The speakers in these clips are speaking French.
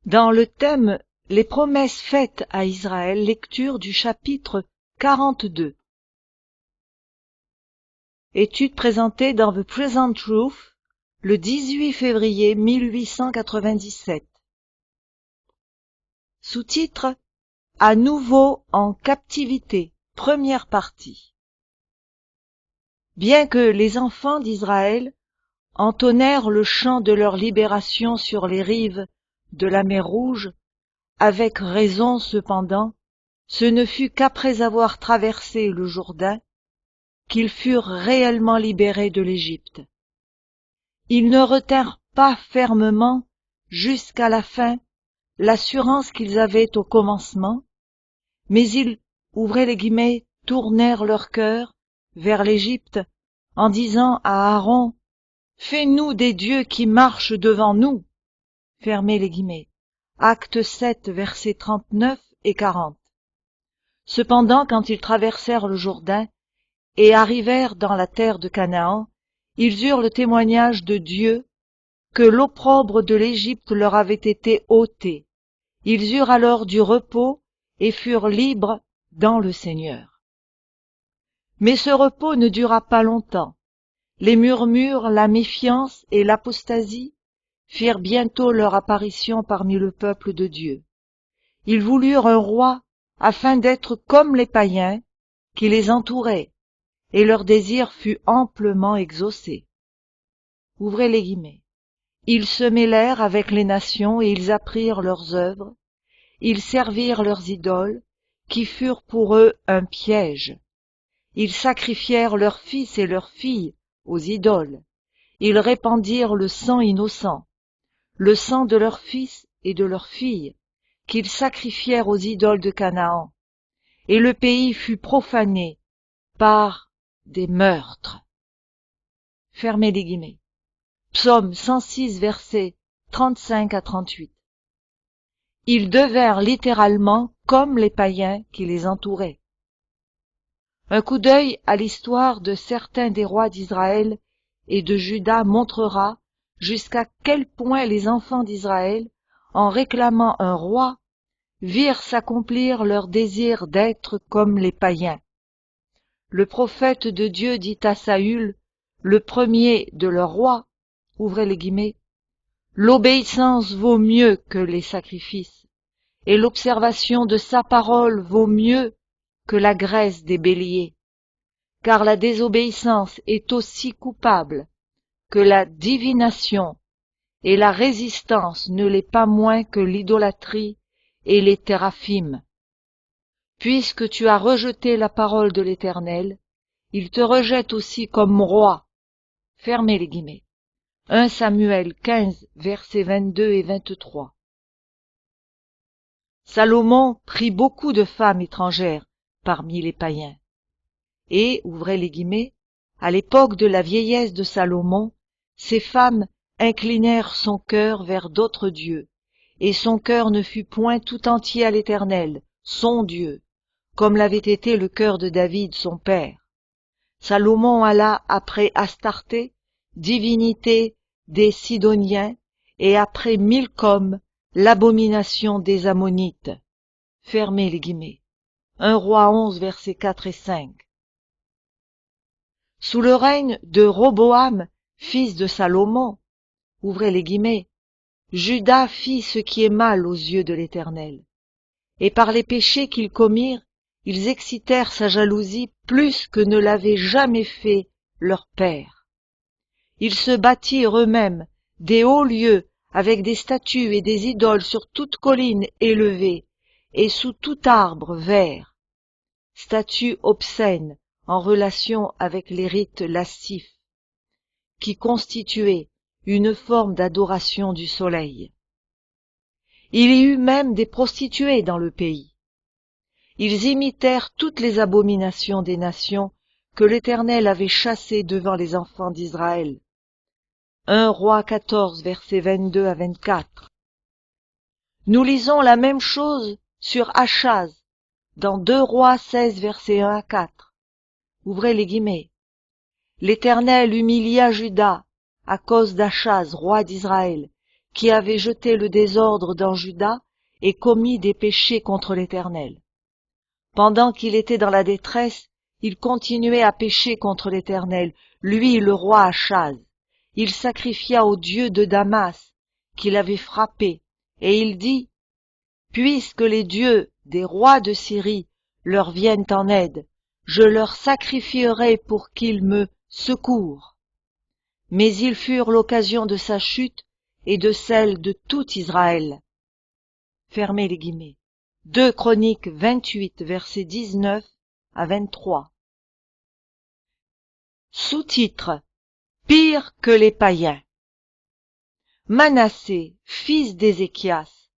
Dans le thème « Les promesses faites à Israël », lecture du chapitre 42. Étude présentée dans The Present Truth le 18 février 1897. Sous-titre « À nouveau en captivité », première partie. Bien que les enfants d'Israël entonnèrent le chant de leur libération sur les rives de la mer Rouge, avec raison cependant, ce ne fut qu'après avoir traversé le Jourdain qu'ils furent réellement libérés de l'Égypte. Ils ne retinrent pas fermement jusqu'à la fin l'assurance qu'ils avaient au commencement, mais ils, ouvrez les guillemets, tournèrent leur cœur vers l'Égypte en disant à Aaron, « Fais-nous des dieux qui marchent devant nous », fermez les guillemets. Acte 7, versets 39 et 40. Cependant, quand ils traversèrent le Jourdain et arrivèrent dans la terre de Canaan, ils eurent le témoignage de Dieu que l'opprobre de l'Égypte leur avait été ôté. Ils eurent alors du repos et furent libres dans le Seigneur. Mais ce repos ne dura pas longtemps. Les murmures, la méfiance et l'apostasie firent bientôt leur apparition parmi le peuple de Dieu. Ils voulurent un roi afin d'être comme les païens qui les entouraient, et leur désir fut amplement exaucé. Ouvrez les guillemets. Ils se mêlèrent avec les nations et ils apprirent leurs œuvres. Ils servirent leurs idoles, qui furent pour eux un piège. Ils sacrifièrent leurs fils et leurs filles aux idoles. Ils répandirent le sang innocent, le sang de leurs fils et de leurs filles, qu'ils sacrifièrent aux idoles de Canaan. Et le pays fut profané par des meurtres. Fermez les guillemets. Psaume 106, versets 35 à 38. Ils devinrent littéralement comme les païens qui les entouraient. Un coup d'œil à l'histoire de certains des rois d'Israël et de Juda montrera jusqu'à quel point les enfants d'Israël, en réclamant un roi, virent s'accomplir leur désir d'être comme les païens. Le prophète de Dieu dit à Saül, le premier de leurs rois, ouvrez les guillemets, « L'obéissance vaut mieux que les sacrifices, et l'observation de sa parole vaut mieux que la graisse des béliers, car la désobéissance est aussi coupable que la divination, et la résistance ne l'est pas moins que l'idolâtrie et les téraphim. Puisque tu as rejeté la parole de l'Éternel, il te rejette aussi comme roi. » Fermez les guillemets. 1 Samuel 15, versets 22 et 23. Salomon prit beaucoup de femmes étrangères parmi les païens. Et, ouvrez les guillemets, à l'époque de la vieillesse de Salomon, ces femmes inclinèrent son cœur vers d'autres dieux, et son cœur ne fut point tout entier à l'Éternel, son Dieu, comme l'avait été le cœur de David son père. Salomon alla après Astarté, divinité des Sidoniens, et après Milcom, l'abomination des Ammonites. Fermez les guillemets. 1 Roi 11, versets 4 et 5. Sous le règne de Roboam, fils de Salomon, ouvrez les guillemets, Juda fit ce qui est mal aux yeux de l'Éternel. Et par les péchés qu'ils commirent, ils excitèrent sa jalousie plus que ne l'avait jamais fait leur père. Ils se bâtirent eux-mêmes des hauts lieux avec des statues et des idoles sur toute colline élevée et sous tout arbre vert. Statues obscènes en relation avec les rites lascifs, qui constituaient une forme d'adoration du soleil. Il y eut même des prostituées dans le pays. Ils imitèrent toutes les abominations des nations que l'Éternel avait chassées devant les enfants d'Israël. 1 Roi 14, versets 22 à 24. Nous lisons la même chose sur Achaz, dans 2 Rois 16, versets 1 à 4. Ouvrez les guillemets. L'Éternel humilia Juda à cause d'Achaz, roi d'Israël, qui avait jeté le désordre dans Juda et commis des péchés contre l'Éternel. Pendant qu'il était dans la détresse, il continuait à pécher contre l'Éternel, lui le roi Achaz. Il sacrifia au dieu de Damas, qu'il avait frappé, et il dit, « Puisque les dieux des rois de Syrie leur viennent en aide, je leur sacrifierai pour qu'ils me secourent. » Mais ils furent l'occasion de sa chute et de celle de tout Israël. Fermez les guillemets. 2 Chroniques 28, versets 19 à 23. Sous-titre: Pire que les païens. Manassé, fils d'Ézéchias,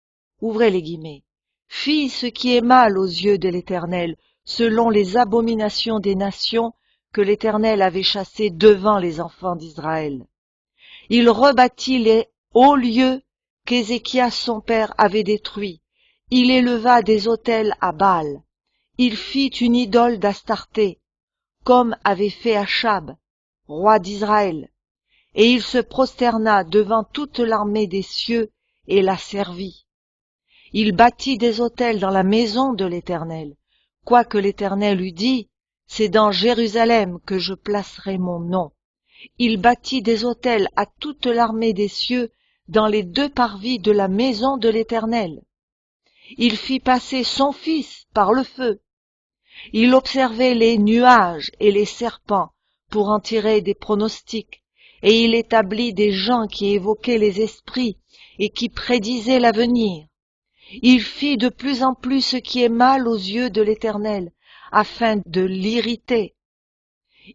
ouvrez les guillemets, fit ce qui est mal aux yeux de l'Éternel, selon les abominations des nations que l'Éternel avait chassées devant les enfants d'Israël. Il rebâtit les hauts lieux qu'Ézéchias son père avait détruits. Il éleva des autels à Baal. Il fit une idole d'Astarté, comme avait fait Achab, roi d'Israël. Et il se prosterna devant toute l'armée des cieux et la servit. Il bâtit des autels dans la maison de l'Éternel, quoique l'Éternel eût dit, « C'est dans Jérusalem que je placerai mon nom. » Il bâtit des autels à toute l'armée des cieux dans les deux parvis de la maison de l'Éternel. Il fit passer son fils par le feu. Il observait les nuages et les serpents pour en tirer des pronostics, et il établit des gens qui évoquaient les esprits et qui prédisaient l'avenir. Il fit de plus en plus ce qui est mal aux yeux de l'Éternel, afin de l'irriter.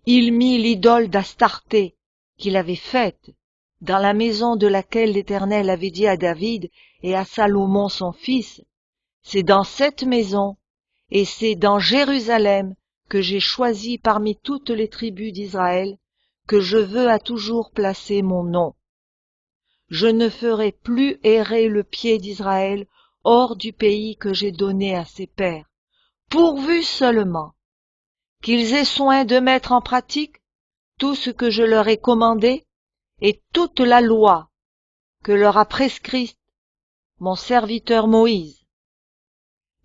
Il mit l'idole d'Astarté qu'il avait faite dans la maison de laquelle l'Éternel avait dit à David et à Salomon son fils, « C'est dans cette maison et c'est dans Jérusalem que j'ai choisi parmi toutes les tribus d'Israël que je veux à toujours placer mon nom. Je ne ferai plus errer le pied d'Israël hors du pays que j'ai donné à ses pères, pourvu seulement qu'ils aient soin de mettre en pratique tout ce que je leur ai commandé et toute la loi que leur a prescrite mon serviteur Moïse. »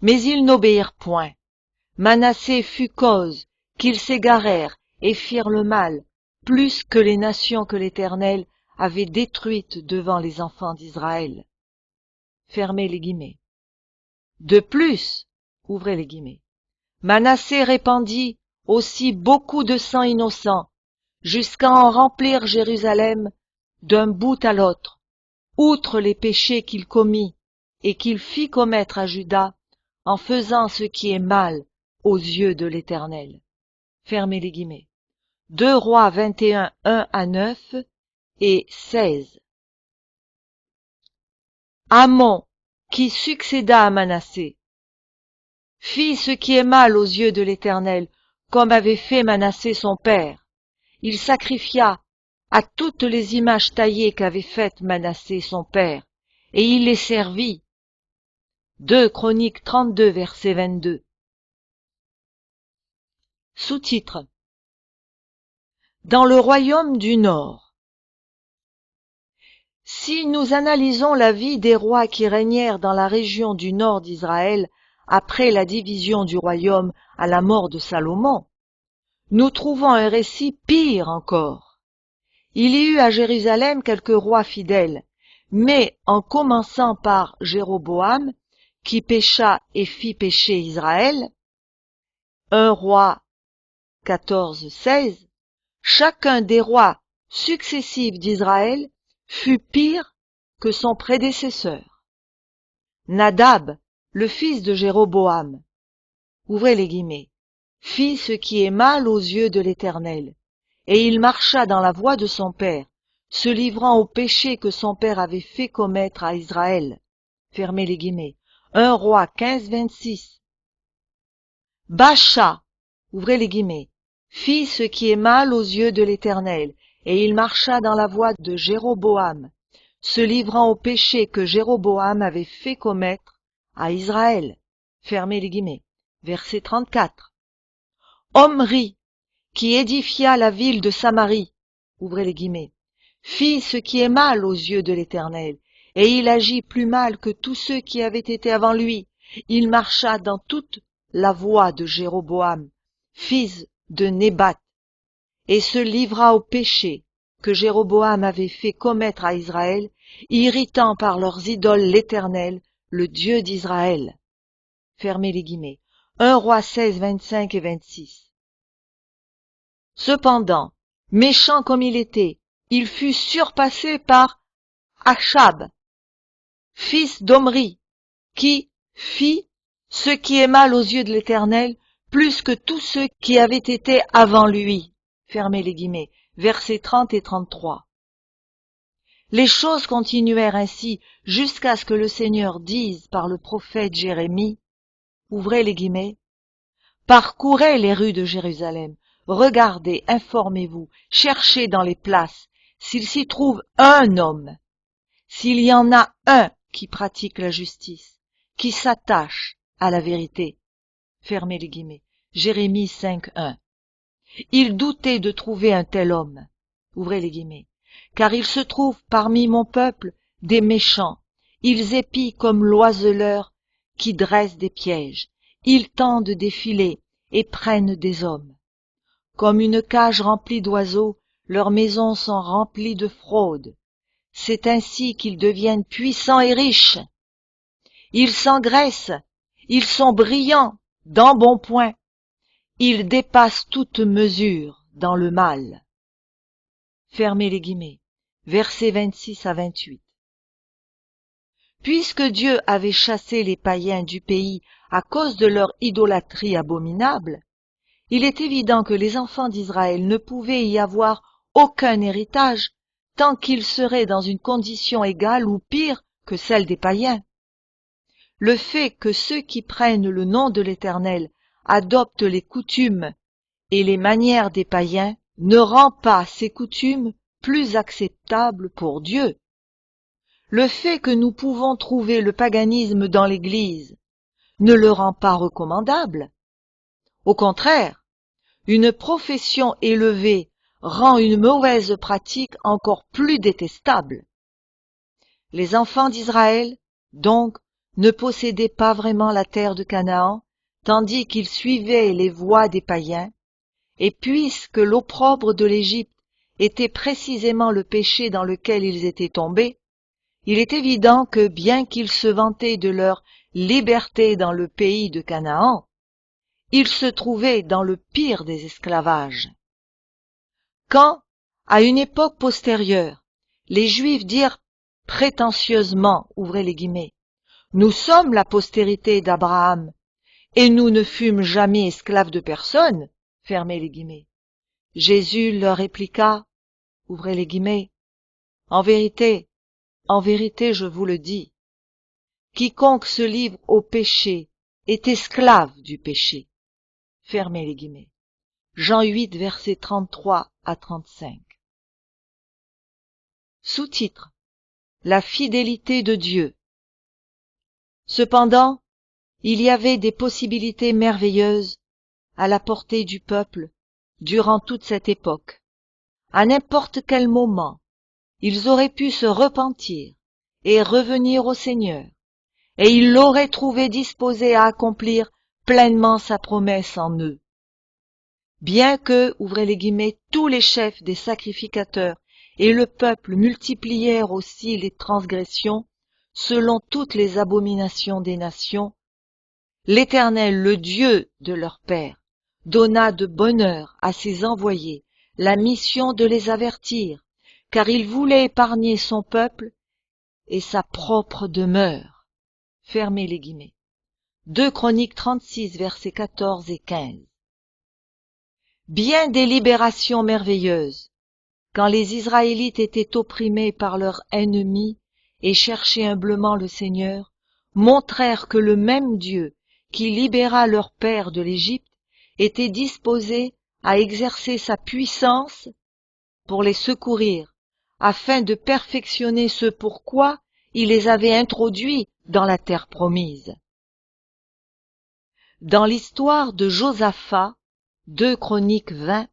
Mais ils n'obéirent point. Manassé fut cause qu'ils s'égarèrent et firent le mal, plus que les nations que l'Éternel avait détruites devant les enfants d'Israël. Fermez les guillemets. De plus, ouvrez les guillemets, Manassé répandit aussi beaucoup de sang innocent, jusqu'à en remplir Jérusalem d'un bout à l'autre, outre les péchés qu'il commit et qu'il fit commettre à Juda, en faisant ce qui est mal aux yeux de l'Éternel. Fermez les guillemets. 2 Rois 21, 1 à 9 et 16. Amon, qui succéda à Manassé, fit ce qui est mal aux yeux de l'Éternel, comme avait fait Manassé son père. Il sacrifia à toutes les images taillées qu'avait faites Manassé son père, et il les servit. 2 Chroniques 32, verset 22. Sous-titre: Dans le royaume du Nord. Si nous analysons la vie des rois qui régnèrent dans la région du nord d'Israël après la division du royaume à la mort de Salomon, nous trouvons un récit pire encore. Il y eut à Jérusalem quelques rois fidèles, mais en commençant par Jéroboam, qui pécha et fit pécher Israël, 1 Roi 14, 16, chacun des rois successifs d'Israël fut pire que son prédécesseur. Nadab, le fils de Jéroboam, ouvrez les guillemets, fit ce qui est mal aux yeux de l'Éternel, et il marcha dans la voie de son père, se livrant au péché que son père avait fait commettre à Israël. Fermez les guillemets. 1 Roi 15, 26. Baasha, ouvrez les guillemets, fit ce qui est mal aux yeux de l'Éternel, et il marcha dans la voie de Jéroboam, se livrant au péché que Jéroboam avait fait commettre à Israël. Fermez les guillemets. Verset 34. Omri, qui édifia la ville de Samarie, ouvrez les guillemets, fit ce qui est mal aux yeux de l'Éternel, et il agit plus mal que tous ceux qui avaient été avant lui. Il marcha dans toute la voie de Jéroboam, fils de Nébat, et se livra au péché que Jéroboam avait fait commettre à Israël, irritant par leurs idoles l'Éternel, le Dieu d'Israël. Fermez les guillemets. 1 Roi 16, 25 et 26. Cependant, méchant comme il était, il fut surpassé par Achab, fils d'Omri, qui fit ce qui est mal aux yeux de l'Éternel, plus que tous ceux qui avaient été avant lui. Fermez les guillemets. Versets 30 et 33. Les choses continuèrent ainsi jusqu'à ce que le Seigneur dise par le prophète Jérémie, ouvrez les guillemets, parcourez les rues de Jérusalem, regardez, informez-vous, cherchez dans les places, s'il s'y trouve un homme, s'il y en a un qui pratique la justice, qui s'attache à la vérité. Fermez les guillemets. Jérémie 5:1. Il doutait de trouver un tel homme, ouvrez les guillemets, car il se trouve parmi mon peuple des méchants, ils épient comme l'oiseleur qui dresse des pièges, ils tendent des filets et prennent des hommes. Comme une cage remplie d'oiseaux, leurs maisons sont remplies de fraude. C'est ainsi qu'ils deviennent puissants et riches. Ils s'engraissent, ils sont brillants, d'embonpoint. Ils dépassent toute mesure dans le mal. Fermez les guillemets. Versets 26 à 28. Puisque Dieu avait chassé les païens du pays à cause de leur idolâtrie abominable, il est évident que les enfants d'Israël ne pouvaient y avoir aucun héritage tant qu'ils seraient dans une condition égale ou pire que celle des païens. Le fait que ceux qui prennent le nom de l'Éternel adoptent les coutumes et les manières des païens ne rend pas ces coutumes plus acceptables pour Dieu. Le fait que nous pouvons trouver le paganisme dans l'Église ne le rend pas recommandable. Au contraire, une profession élevée rend une mauvaise pratique encore plus détestable. Les enfants d'Israël, donc, ne possédaient pas vraiment la terre de Canaan, tandis qu'ils suivaient les voies des païens, et puisque l'opprobre de l'Égypte était précisément le péché dans lequel ils étaient tombés, il est évident que bien qu'ils se vantaient de leur liberté dans le pays de Canaan, ils se trouvaient dans le pire des esclavages. Quand, à une époque postérieure, les Juifs dirent prétentieusement, ouvrez les guillemets, nous sommes la postérité d'Abraham, et nous ne fûmes jamais esclaves de personne, fermez les guillemets. Jésus leur répliqua, ouvrez les guillemets, en vérité, je vous le dis, quiconque se livre au péché est esclave du péché. Fermez les guillemets. Jean 8, versets 33 à 35. Sous-titre: La fidélité de Dieu. Cependant, il y avait des possibilités merveilleuses à la portée du peuple durant toute cette époque. À n'importe quel moment, ils auraient pu se repentir et revenir au Seigneur, et il l'aurait trouvé disposé à accomplir pleinement sa promesse en eux. Bien que, ouvrez les guillemets, tous les chefs des sacrificateurs et le peuple multiplièrent aussi les transgressions, selon toutes les abominations des nations, l'Éternel, le Dieu de leur père, donna de bonne heure à ses envoyés la mission de les avertir, car il voulait épargner son peuple et sa propre demeure. Fermez les guillemets. 2 Chroniques 36, versets 14 et 15. Bien des libérations merveilleuses, quand les Israélites étaient opprimés par leurs ennemis et cherchaient humblement le Seigneur, montrèrent que le même Dieu qui libéra leur père de l'Égypte était disposé à exercer sa puissance pour les secourir, afin de perfectionner ce pourquoi il les avait introduits dans la terre promise. Dans l'histoire de Josaphat, 2 Chroniques 20,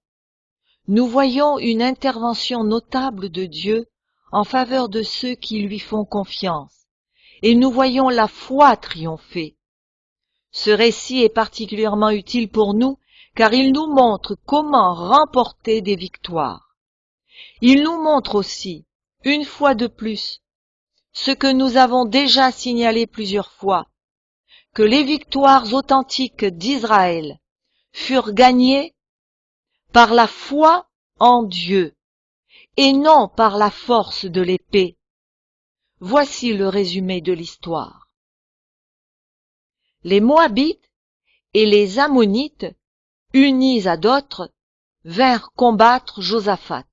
nous voyons une intervention notable de Dieu en faveur de ceux qui lui font confiance, et nous voyons la foi triompher. Ce récit est particulièrement utile pour nous, car il nous montre comment remporter des victoires. Il nous montre aussi, une fois de plus, ce que nous avons déjà signalé plusieurs fois, que les victoires authentiques d'Israël furent gagnées par la foi en Dieu et non par la force de l'épée. Voici le résumé de l'histoire. Les Moabites et les Ammonites, unis à d'autres, vinrent combattre Josaphat.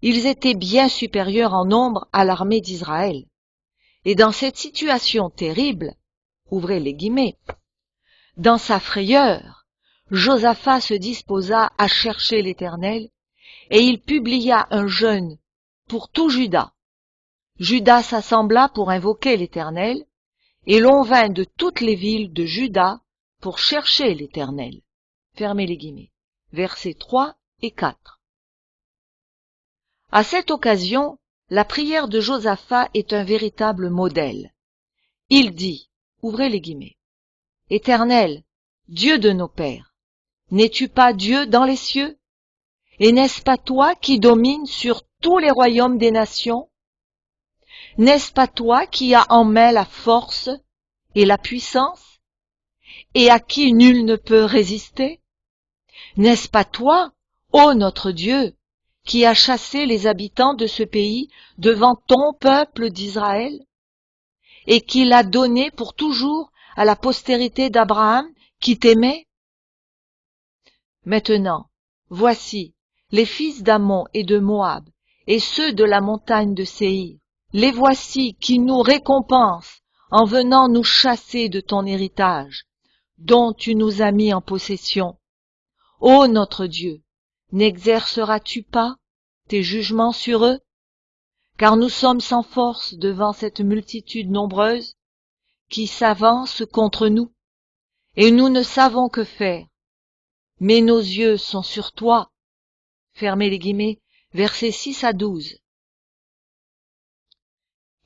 Ils étaient bien supérieurs en nombre à l'armée d'Israël. Et dans cette situation terrible, ouvrez les guillemets, dans sa frayeur, Josaphat se disposa à chercher l'Éternel, et il publia un jeûne pour tout Juda. Juda s'assembla pour invoquer l'Éternel, et l'on vint de toutes les villes de Juda pour chercher l'Éternel. Fermez les guillemets. Versets 3 et 4. À cette occasion, la prière de Josaphat est un véritable modèle. Il dit, ouvrez les guillemets, « Éternel, Dieu de nos pères, n'es-tu pas Dieu dans les cieux? Et n'est-ce pas toi qui domines sur tous les royaumes des nations? N'est-ce pas toi qui as en main la force et la puissance, et à qui nul ne peut résister? N'est-ce pas toi, ô notre Dieu, qui as chassé les habitants de ce pays devant ton peuple d'Israël, et qui l'a donné pour toujours à la postérité d'Abraham, qui t'aimait? Maintenant, voici, les fils d'Ammon et de Moab, et ceux de la montagne de Séhir, les voici qui nous récompensent en venant nous chasser de ton héritage, dont tu nous as mis en possession. Ô notre Dieu, n'exerceras-tu pas tes jugements sur eux? Car nous sommes sans force devant cette multitude nombreuse qui s'avance contre nous, et nous ne savons que faire. Mais nos yeux sont sur toi. Fermez les guillemets, versets 6 à 12.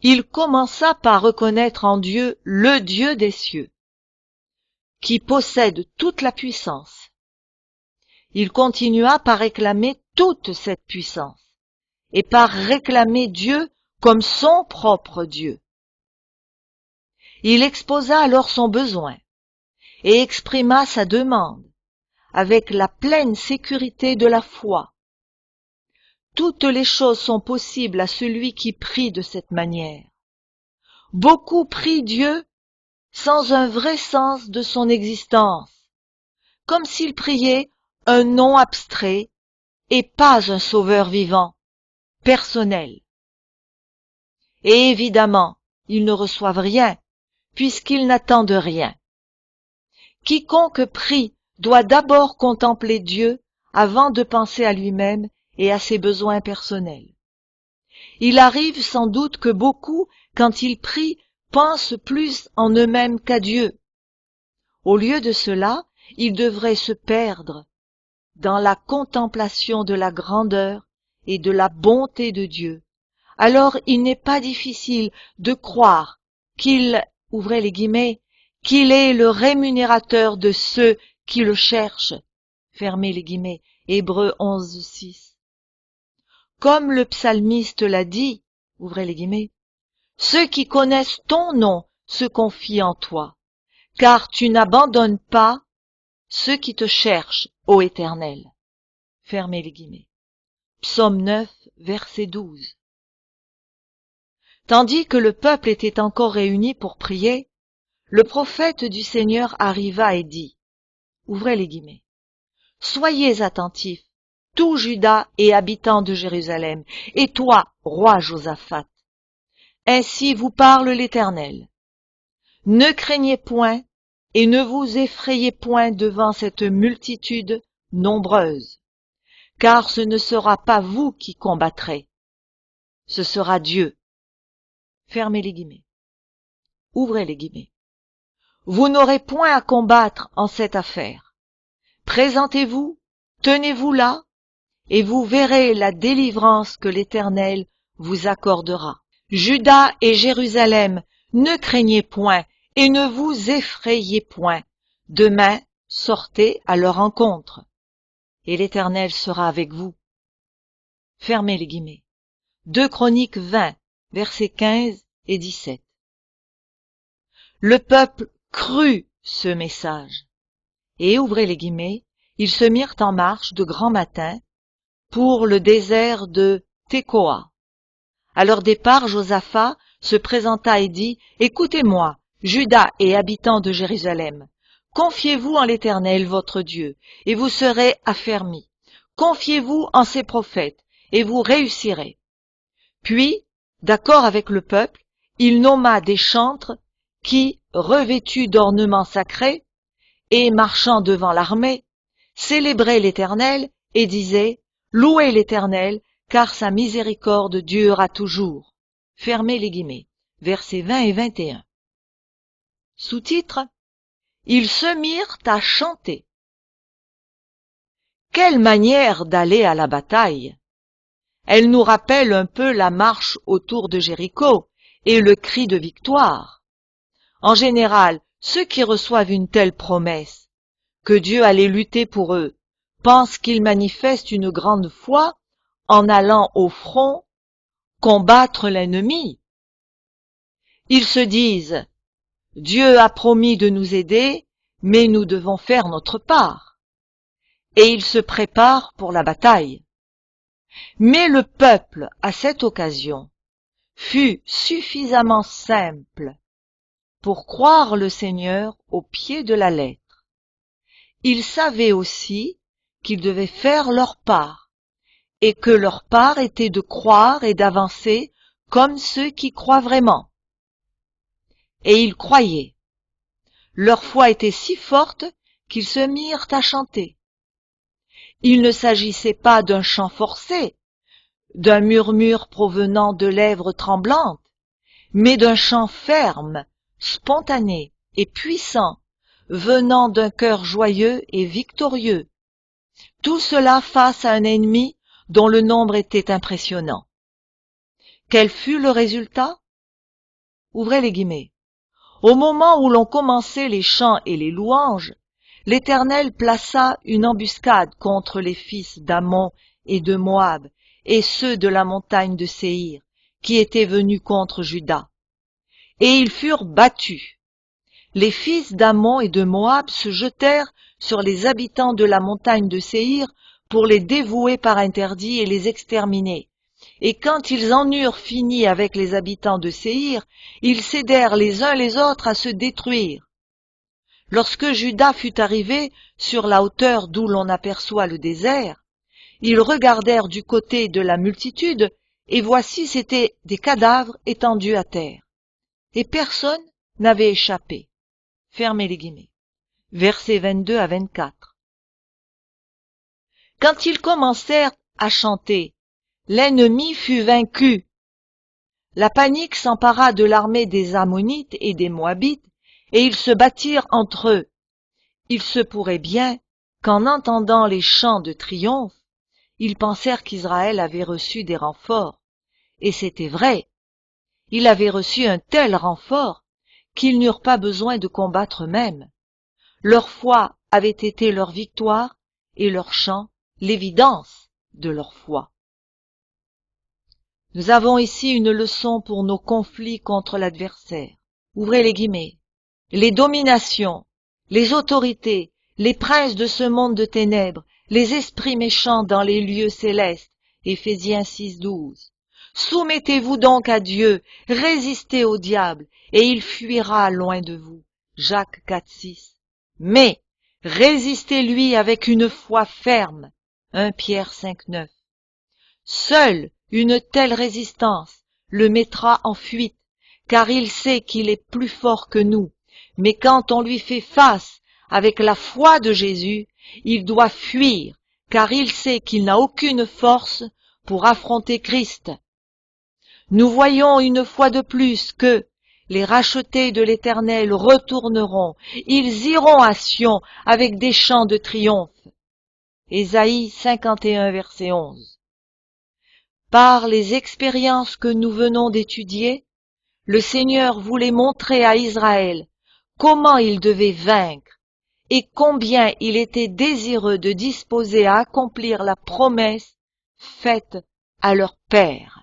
Il commença par reconnaître en Dieu le Dieu des cieux, qui possède toute la puissance. Il continua par réclamer toute cette puissance, et par réclamer Dieu comme son propre Dieu. Il exposa alors son besoin, et exprima sa demande, avec la pleine sécurité de la foi. Toutes les choses sont possibles à celui qui prie de cette manière. Beaucoup prient Dieu sans un vrai sens de son existence, comme s'ils priaient un nom abstrait et pas un sauveur vivant, personnel. Et évidemment, ils ne reçoivent rien, puisqu'ils n'attendent rien. Quiconque prie doit d'abord contempler Dieu avant de penser à lui-même et à ses besoins personnels. Il arrive sans doute que beaucoup, quand ils prient, pensent plus en eux-mêmes qu'à Dieu. Au lieu de cela, ils devraient se perdre dans la contemplation de la grandeur et de la bonté de Dieu. Alors il n'est pas difficile de croire qu'il, ouvrez les guillemets, qu'il est le rémunérateur de ceux qui le cherchent. Fermez les guillemets. Hébreux 11:6. Comme le psalmiste l'a dit, ouvrez les guillemets, ceux qui connaissent ton nom se confient en toi, car tu n'abandonnes pas ceux qui te cherchent, ô Éternel. Fermez les guillemets. Psaume 9, verset 12. Tandis que le peuple était encore réuni pour prier, le prophète du Seigneur arriva et dit, ouvrez les guillemets, soyez attentifs, tout Juda et habitants de Jérusalem, et toi, roi Josaphat. Ainsi vous parle l'Éternel. Ne craignez point et ne vous effrayez point devant cette multitude nombreuse, car ce ne sera pas vous qui combattrez, ce sera Dieu. Fermez les guillemets. Ouvrez les guillemets. Vous n'aurez point à combattre en cette affaire. Présentez-vous, tenez-vous là, et vous verrez la délivrance que l'Éternel, vous accordera. Juda et Jérusalem, ne craignez point et ne vous effrayez point. Demain, sortez à leur rencontre, et l'Éternel sera avec vous. Fermez les guillemets. 2 Chroniques 20, versets 15 et 17. Le peuple crut ce message, et ouvrez les guillemets, ils se mirent en marche de grand matin pour le désert de Tekoa. À leur départ, Josaphat se présenta et dit, « Écoutez-moi, Juda et habitants de Jérusalem, confiez-vous en l'Éternel votre Dieu, et vous serez affermis. Confiez-vous en ses prophètes, et vous réussirez. » Puis, d'accord avec le peuple, il nomma des chantres qui, revêtus d'ornements sacrés et marchant devant l'armée, célébraient l'Éternel et disaient, « Louez l'Éternel, car sa miséricorde durera toujours. » Fermez les guillemets. Versets 20 et 21. Sous-titre, ils se mirent à chanter. Quelle manière d'aller à la bataille! Elle nous rappelle un peu la marche autour de Jéricho et le cri de victoire. En général, ceux qui reçoivent une telle promesse, que Dieu allait lutter pour eux, pensent qu'ils manifestent une grande foi en allant au front combattre l'ennemi. Ils se disent, Dieu a promis de nous aider, mais nous devons faire notre part. Et ils se préparent pour la bataille. Mais le peuple, à cette occasion, fut suffisamment simple pour croire le Seigneur au pied de la lettre. Ils savaient aussi qu'ils devaient faire leur part, et que leur part était de croire et d'avancer comme ceux qui croient vraiment. Et ils croyaient. Leur foi était si forte qu'ils se mirent à chanter. Il ne s'agissait pas d'un chant forcé, d'un murmure provenant de lèvres tremblantes, mais d'un chant ferme, spontané et puissant, venant d'un cœur joyeux et victorieux. Tout cela face à un ennemi dont le nombre était impressionnant. Quel fut le résultat? Ouvrez les guillemets. Au moment où l'on commençait les chants et les louanges, l'Éternel plaça une embuscade contre les fils d'Ammon et de Moab et ceux de la montagne de Séhir, qui étaient venus contre Juda. Et ils furent battus. Les fils d'Ammon et de Moab se jetèrent sur les habitants de la montagne de Séhir pour les dévouer par interdit et les exterminer. Et quand ils en eurent fini avec les habitants de Séhir, ils s'aidèrent les uns les autres à se détruire. Lorsque Juda fut arrivé sur la hauteur d'où l'on aperçoit le désert, ils regardèrent du côté de la multitude, et voici c'étaient des cadavres étendus à terre. Et personne n'avait échappé. Fermez les guillemets. Versets 22 à 24. Quand ils commencèrent à chanter, l'ennemi fut vaincu. La panique s'empara de l'armée des Ammonites et des Moabites, et ils se battirent entre eux. Il se pourrait bien qu'en entendant les chants de triomphe, ils pensèrent qu'Israël avait reçu des renforts. Et c'était vrai. Il avait reçu un tel renfort qu'ils n'eurent pas besoin de combattre eux-mêmes. Leur foi avait été leur victoire et leur chant l'évidence de leur foi. Nous avons ici une leçon pour nos conflits contre l'adversaire. Ouvrez les guillemets. Les dominations, les autorités, les princes de ce monde de ténèbres, les esprits méchants dans les lieux célestes. Éphésiens 6:12. Soumettez-vous donc à Dieu, résistez au diable, et il fuira loin de vous. Jacques 4:6. Mais résistez-lui avec une foi ferme. 1 Pierre 5:9. Seule une telle résistance le mettra en fuite, car il sait qu'il est plus fort que nous. Mais quand on lui fait face avec la foi de Jésus, il doit fuir, car il sait qu'il n'a aucune force pour affronter Christ. Nous voyons une fois de plus que les rachetés de l'Éternel retourneront, ils iront à Sion avec des chants de triomphe. Ésaïe 51, verset 11. Par les expériences que nous venons d'étudier, le Seigneur voulait montrer à Israël comment il devait vaincre et combien il était désireux de disposer à accomplir la promesse faite à leur père.